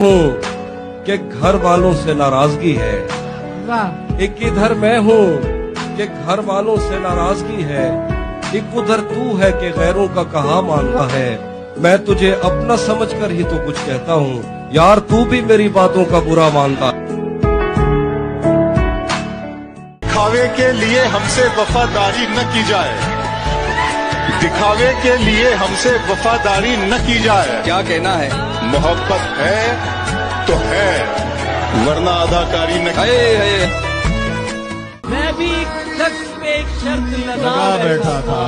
हूँ कि घर वालों से नाराजगी है, एक इधर मैं हूँ कि घर वालों से नाराजगी है, एक उधर तू है कि गैरों का कहा मानता है। मैं तुझे अपना समझकर ही तो कुछ कहता हूँ यार, तू भी मेरी बातों का बुरा मानता। दिखावे के लिए हमसे वफादारी न की जाए, दिखावे के लिए हमसे वफादारी न की जाए। क्या कहना है? मोहब्बत है तो है, वरना अदाकारी न। मैं भी एक शख्स पे एक शर्त लगा बैठा था,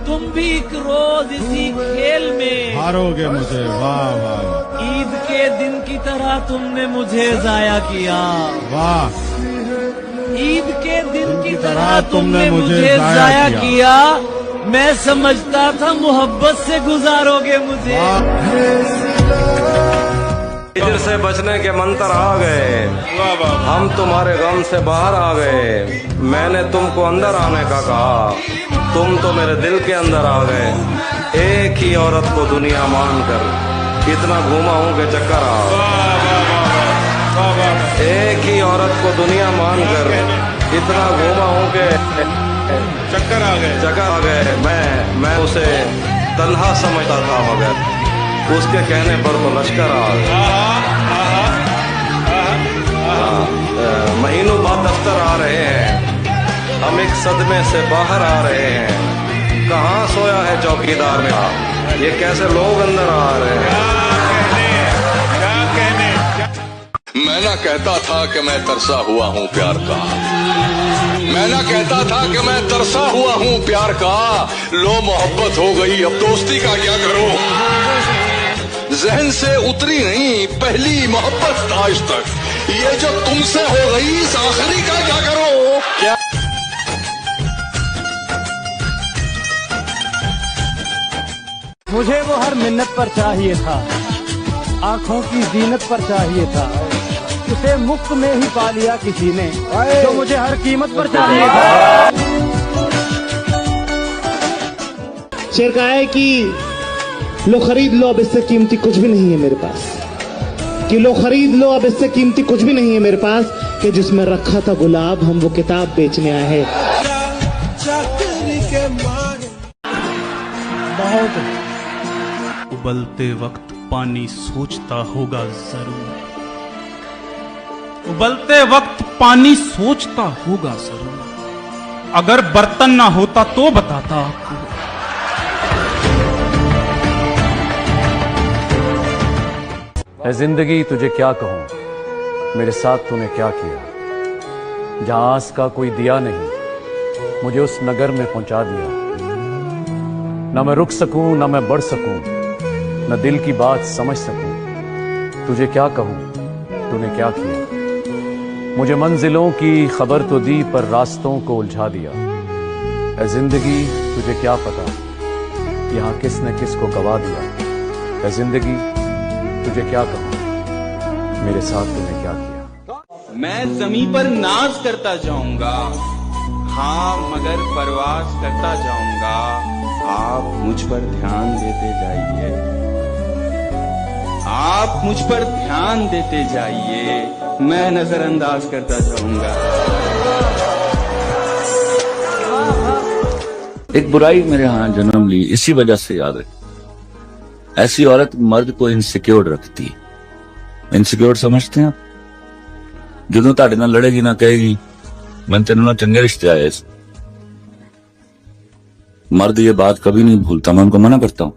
तुम भी एक रोज इसी खेल में हारोगे मुझे। वाह वाह, ईद के दिन की तरह तुमने मुझे जाया किया। वाह, ईद के दिन की तरह तुमने मुझे जाया किया। मैं समझता था मोहब्बत से गुजारोगे मुझे। हिजर से बचने के मंत्र आ गए, हम तुम्हारे गम से बाहर आ गए। मैंने तुमको अंदर आने का कहा, तुम तो मेरे दिल के अंदर आ गए। एक ही औरत को दुनिया मानकर इतना घूमा हूँ कि चक्कर आ। एक ही औरत को दुनिया मानकर इतना घूमा हूँ कि चक्कर आ गए। मैं उसे तन्हा समझता था, मगर उसके कहने पर तो लश्कर आ गया। महीनों बाद दफ्तर आ रहे हैं, हम एक सदमे से बाहर आ रहे हैं। कहाँ सोया है चौकीदार में, ये कैसे लोग अंदर आ रहे हैं। मैं ना कहता था कि मैं तरसा हुआ हूँ प्यार का, मैं ना कहता था कि मैं तरसा हुआ हूँ प्यार का। लो मोहब्बत हो गई, अब दोस्ती का क्या करूं। जहन से उतरी नहीं पहली मोहब्बत आज तक, ये जो तुमसे हो गई इस आखिरी का क्या करूं। क्या मुझे वो हर मिन्नत पर चाहिए था, आंखों की जीनत पर चाहिए था। उसे मुफ्त में ही पा लिया किसी ने, जो मुझे हर कीमत पर चाहिए था। शेर कहा है कि लो खरीद लो, अब इससे कीमती कुछ भी नहीं है मेरे पास। कि लो खरीद लो, अब इससे कीमती कुछ भी नहीं है मेरे पास। कि जिसमें रखा था गुलाब, हम वो किताब बेचने आए हैं। बहुत उबलते वक्त पानी सोचता होगा जरूर, उबलते वक्त पानी सोचता होगा जरूर। अगर बर्तन ना होता तो बताता आपको। ऐ जिंदगी तुझे क्या कहूं, मेरे साथ तूने क्या किया। जहां आस का कोई दिया नहीं, मुझे उस नगर में पहुंचा दिया। न मैं रुक सकूं, न मैं बढ़ सकूं, न दिल की बात समझ सकूं। तुझे क्या कहूं, तूने क्या किया। मुझे मंजिलों की खबर तो दी, पर रास्तों को उलझा दिया। ऐ जिंदगी तुझे क्या पता, यहाँ किसने किसको गवा दिया। ऐ जिंदगी तुझे क्या कहूं, मेरे साथ तूने क्या किया। मैं जमीन पर नाज करता जाऊंगा, हाँ मगर परवाज करता जाऊंगा। आप मुझ पर ध्यान देते जाइए, आप मुझ पर ध्यान देते जाइए, मैं नजरअंदाज करता जाऊंगा। एक बुराई मेरे यहाँ जन्म ली, इसी वजह से याद रख। ऐसी औरत मर्द को इनसिक्योर रखती है। इनसिक्योर समझते हैं आप? ਜਦੋਂ ਤੁਹਾਡੇ ਨਾਲ ਲੜੇਗੀ ਨਾ ਕਹੇਗੀ मैं तेरे ਨਾਲ चंगे रिश्ते आए। मर्द ये बात कभी नहीं भूलता, मैं उनको मना करता हूं।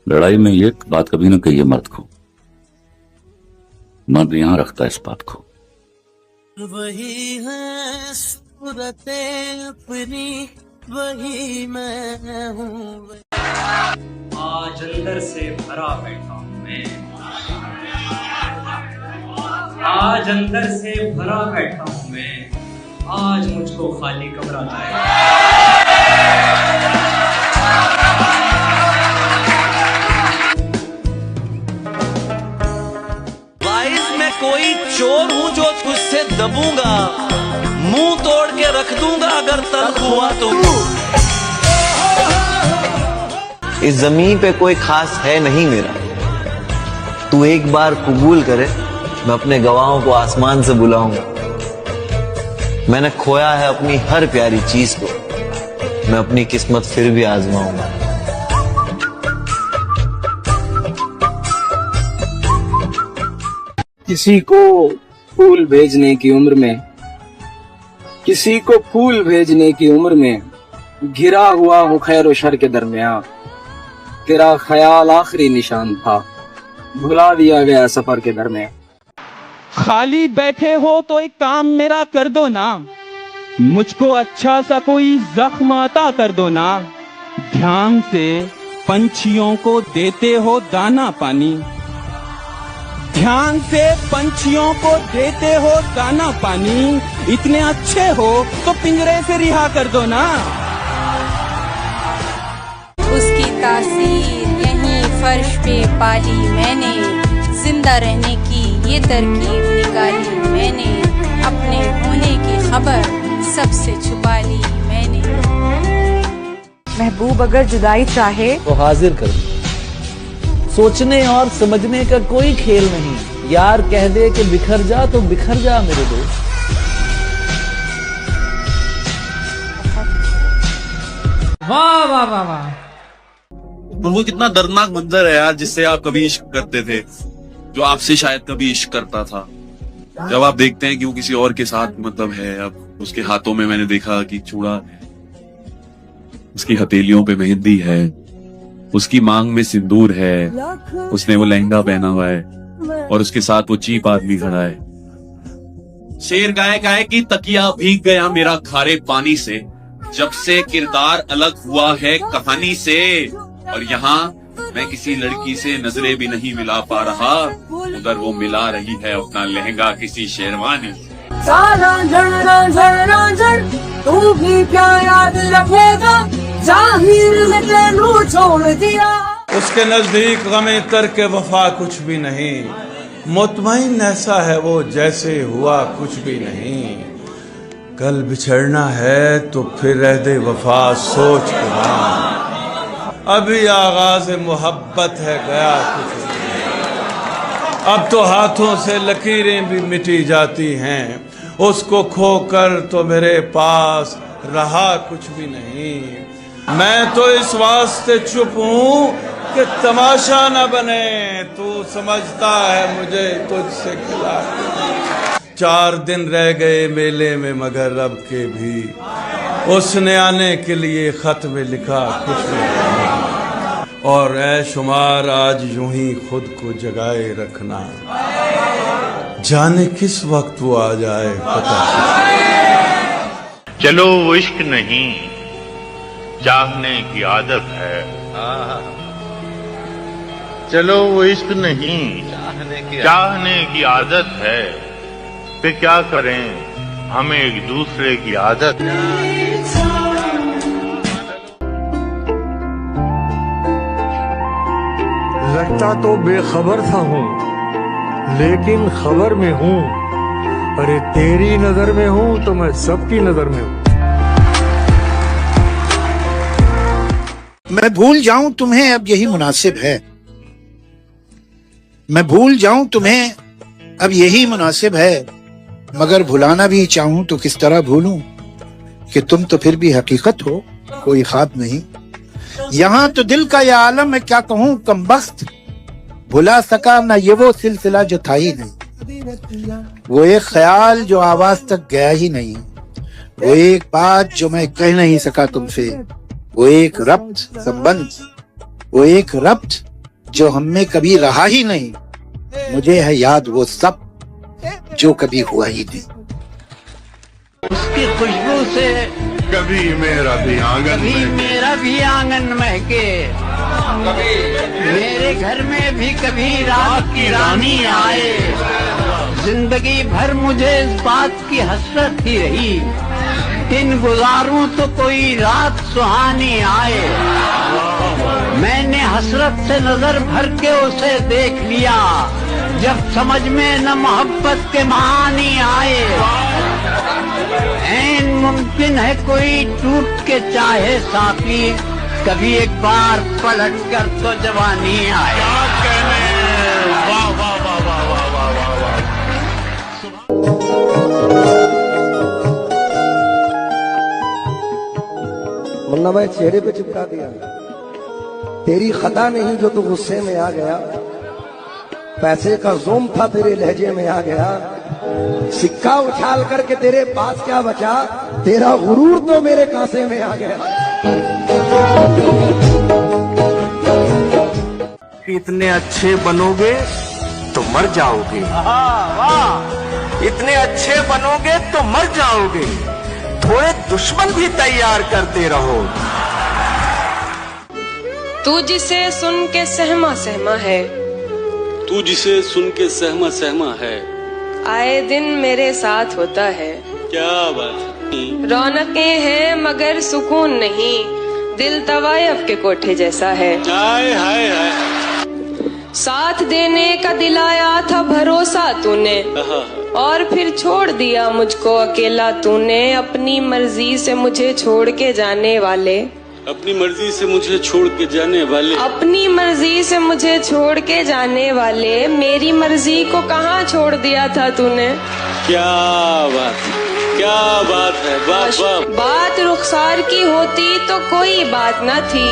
लड़ाई में ये बात कभी ना कहिए मर्द को, मर्द यहां रखता है इस बात को। वही है सूरतें अपनी, वही मैं हूँ। आज अंदर से भरा बैठा हूँ मैं, आज अंदर से भरा बैठा हूँ मैं। आज मुझको खाली घबराता है। वाइस मैं कोई चोर हूँ जो तुझसे दबूंगा, मुंह तोड़ के रख दूंगा अगर तल्ख हुआ तो। इस जमीन पे कोई खास है नहीं मेरा, तू एक बार कबूल करे, मैं अपने गवाहों को आसमान से बुलाऊंगा। मैंने खोया है अपनी हर प्यारी चीज को, मैं अपनी किस्मत फिर भी आजमाऊंगा। किसी को फूल भेजने की उम्र में, किसी को फूल भेजने की उम्र में घिरा हुआ हूँ खैर और शर के दरमियान। तेरा ख्याल आखिरी निशान था, भुला दिया गया सफर के दरमियान। खाली बैठे हो तो एक काम मेरा कर दो ना, मुझको अच्छा सा कोई जख्म अता कर दो ना। ध्यान से पंछियों को देते हो दाना पानी, ध्यान से पंछियों को देते हो दाना पानी। इतने अच्छे हो तो पिंजरे से रिहा कर दो ना। उसकी तासीर यहीं फर्श पे पाली मैंने, जिंदा रहने की ये तरकीब निकाली मैंने, अपने होने की खबर सबसे छुपा ली मैंने। महबूब अगर जुदाई चाहे तो हाजिर कर दो, सोचने और समझने का कोई खेल नहीं। यार कह दे कि बिखर जा तो बिखर जा मेरे दोस्त। वाह वाह वाह वाह। और वो कितना दर्दनाक मंजर है यार, जिससे आप कभी इश्क करते थे, जो आपसे शायद कभी इश्क करता था। जब आप देखते हैं कि वो किसी और के साथ मतलब है, अब उसके हाथों में मैंने देखा कि चूड़ा है, उसकी हथेलियों पे मेहंदी है, उसकी मांग में सिंदूर है, उसने वो लहंगा पहना हुआ है और उसके साथ वो चीप आदमी खड़ा है। शेर गाए कि तकिया भीग गया मेरा खारे पानी से, जब से किरदार अलग हुआ है कहानी से। और यहाँ मैं किसी लड़की से नजरें भी नहीं मिला पा रहा, उधर वो मिला रही है अपना लहंगा किसी शेरवानी। तू भी क्या याद रखेगा, जाहिर में तेनू छोड़ दिया। उसके नजदीक गमे तरके वफा कुछ भी नहीं, मुतमईन ऐसा है वो जैसे हुआ कुछ भी नहीं। कल बिछड़ना है तो फिर रह दे वफा सोच के ना, अभी आगाज मोहब्बत है गया कुछ नहीं। अब तो हाथों से लकीरें भी मिटी जाती हैं, उसको खोकर तो मेरे पास रहा कुछ भी नहीं। मैं तो इस वास्ते चुप हूँ कि तमाशा न बने, तू समझता है मुझे तुझसे खिला। 4 दिन रह गए मेले में मगर रब के भी, उसने आने के लिए खत में लिखा कुछ नहीं। और ऐ शुमार आज यूं ही खुद को जगाए रखना, जाने किस वक्त वो आ जाए पता नहीं। चलो वो इश्क नहीं चाहने की आदत है, चलो वो इश्क नहीं चाहने की आदत है, पे क्या करें हमें एक दूसरे की आदत है। लगता तो बेखबर था हूँ, लेकिन खबर में हूँ। अरे तेरी नजर में हूँ तो मैं सबकी नजर में हूँ। मैं भूल जाऊं तुम्हें अब यही मुनासिब है, मैं भूल जाऊं तुम्हें अब यही मुनासिब है, मगर भुलाना भी चाहूं तो किस तरह भूलूं कि तुम तो फिर भी हकीकत हो, कोई ख्वाब नहीं। यहाँ तो दिल का यह आलम है क्या कहूँ कमबख्त, भुला सका ना ये वो सिलसिला जो था ही नहीं। वो एक ख्याल जो आवाज तक गया ही नहीं, वो एक बात जो मैं कह नहीं सका तुमसे, वो एक रब्त संबंध, वो एक रब्त जो हम में कभी रहा ही नहीं। मुझे है याद वो सब जो कभी हुआ ही नहीं। उसकी खुशबू से कभी मेरा भी आंगन महके, मेरे घर में भी कभी रात की रानी आए। जिंदगी भर मुझे इस बात की हसरत ही रही, दिन गुजारूं तो कोई रात सुहानी आए। मैंने हसरत से नजर भर के उसे देख लिया, जब समझ में न मोहब्बत के मानी आए। ऐन मुमकिन है कोई टूट के चाहे साथी, कभी एक बार पलट कर तो जवानी आए। नामा चेहरे पे चिपका दिया। तेरी खता नहीं जो तू गुस्से में आ गया, पैसे का जोम था तेरे लहजे में आ गया। सिक्का उछाल करके तेरे पास क्या बचा, तेरा गुरूर तो मेरे कांसे में आ गया। इतने अच्छे बनोगे तो मर जाओगे, इतने अच्छे बनोगे तो मर जाओगे, थोड़े दुश्मन भी तैयार करते रहो। तू जिसे सुन के सहमा सहमा है, तू जिसे सुन के सहमा सहमा है, आए दिन मेरे साथ होता है। क्या बात, रौनकें हैं मगर सुकून नहीं, दिल तवायफ के कोठे जैसा है। हाय हाय हाय। साथ देने का दिलाया था भरोसा तूने, और फिर छोड़ दिया मुझको अकेला तूने। अपनी मर्जी से मुझे छोड़ के जाने वाले, अपनी मर्जी से मुझे छोड़ के जाने वाले, अपनी मर्जी से मुझे छोड़ के जाने वाले, मेरी मर्जी को कहाँ छोड़ दिया था तूने। क्या बात, क्या बात है, वाह वाह। बात रुखसार की होती तो कोई बात न थी,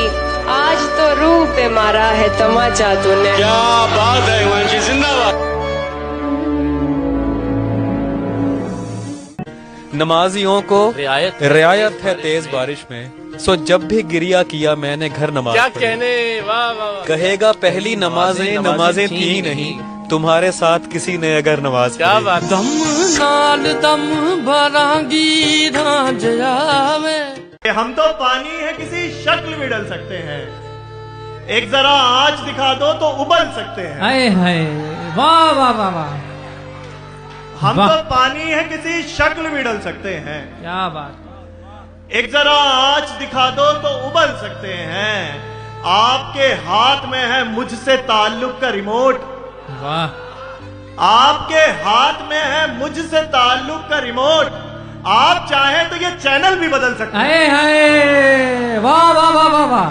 आज तो रूह पे मारा है तमाचा तूने। क्या बात है हिमांशी, जिंदाबाद। नमाजियों को रियायत है तेज बारिश में, सो जब भी गिरिया किया मैंने घर नमाज क्या पढ़ी। कहने, वाह वाह वाह। कहेगा पहली नमाजें थी नहीं, तुम्हारे साथ किसी ने अगर नमाज क्या बात। दम नाल दम भरांगी राज आवे। हम तो पानी है किसी शक्ल में डल सकते हैं, एक जरा आँच दिखा दो तो उबल सकते हैं। हाय हाय, वाह वाह वाह वाह। हम तो पानी है किसी शक्ल में डल सकते हैं, क्या बात। एक जरा आँच दिखा दो तो उबल सकते हैं। आपके हाथ में है मुझसे ताल्लुक का रिमोट, वाह। आपके हाथ में है मुझसे ताल्लुक का रिमोट, आप चाहें तो ये चैनल भी बदल सकते हैं। हाय हाय, वाह वाह वाह वाह वाह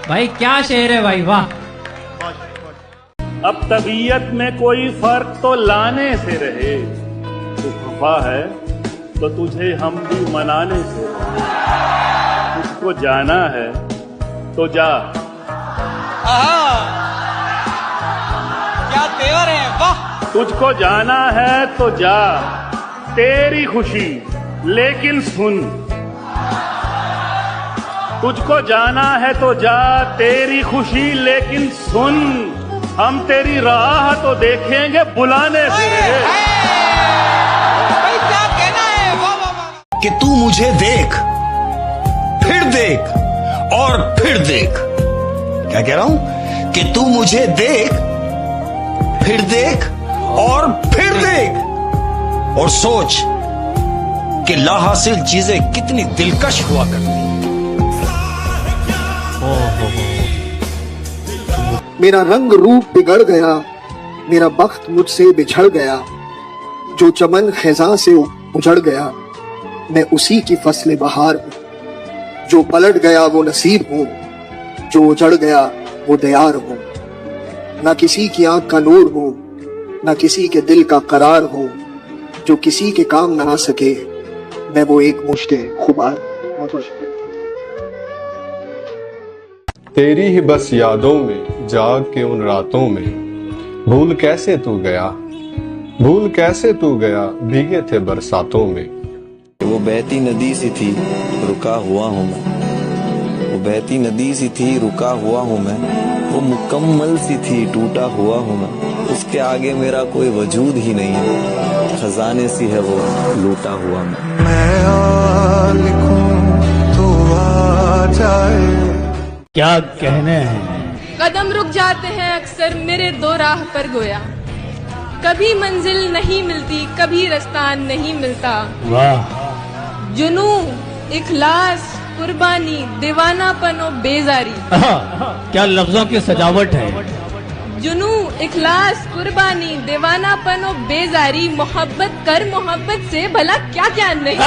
भाई, क्या शेर है भाई, वाह। अब तबीयत में कोई फर्क तो लाने से रहे, तू खफा है तो तुझे हम भी मनाने से रहे। तुझको जाना है तो जा। क्या तेवर है, वाह। तुझको जाना है तो जा, तेरी खुशी लेकिन सुन। तुझको जाना है तो जा, तेरी खुशी लेकिन सुन। हम तेरी राह तो देखेंगे बुलाने से रहे। क्या कहना है, वाह वाह वाह। कि तू मुझे देख, फिर देख और फिर देख। क्या कह रहा हूं? कि तू मुझे देख, फिर देख और फिर देख, और सोच कि लाहासिल चीजें कितनी दिलकश हुआ करती। मेरा रंग रूप बिगड़ गया, मेरा बख्त मुझसे बिछड़ गया। जो चमन खिज़ां से उजड़ गया, मैं उसी की फसल बहार हूँ। जो पलट गया वो नसीब हूँ, जो उजड़ गया वो दयार हूँ। ना किसी की आंख का नूर हूँ, ना किसी के दिल का करार हूँ। जो किसी के काम ना आ सके, मैं वो एक मुश्ते खुबार। तेरी ही बस यादों में जाग के उन रातों में, भूल कैसे तू गया, भूल कैसे तू गया, भीगे थे बरसातों में। वो बहती नदी सी थी रुका हुआ हूँ मैं, वो बहती नदी सी थी रुका हुआ हूँ मैं। वो मुकम्मल सी थी टूटा हुआ हूँ मैं, उसके आगे मेरा कोई वजूद ही नहीं है। खजाने सी है वो लूटा हुआ मैं आ लिखूं तो आ जाए। क्या कहने हैं। कदम रुक जाते हैं अक्सर मेरे दो राह पर गोया, कभी मंजिल नहीं मिलती कभी रास्ता नहीं मिलता। वाह। जुनू इखलास कुर्बानी दीवानापन और बेजारी, क्या लफ्जों की सजावट है। जुनू इखलास कुर्बानी दीवानापन और बेजारी, मोहब्बत कर मोहब्बत से भला क्या क्या नहीं।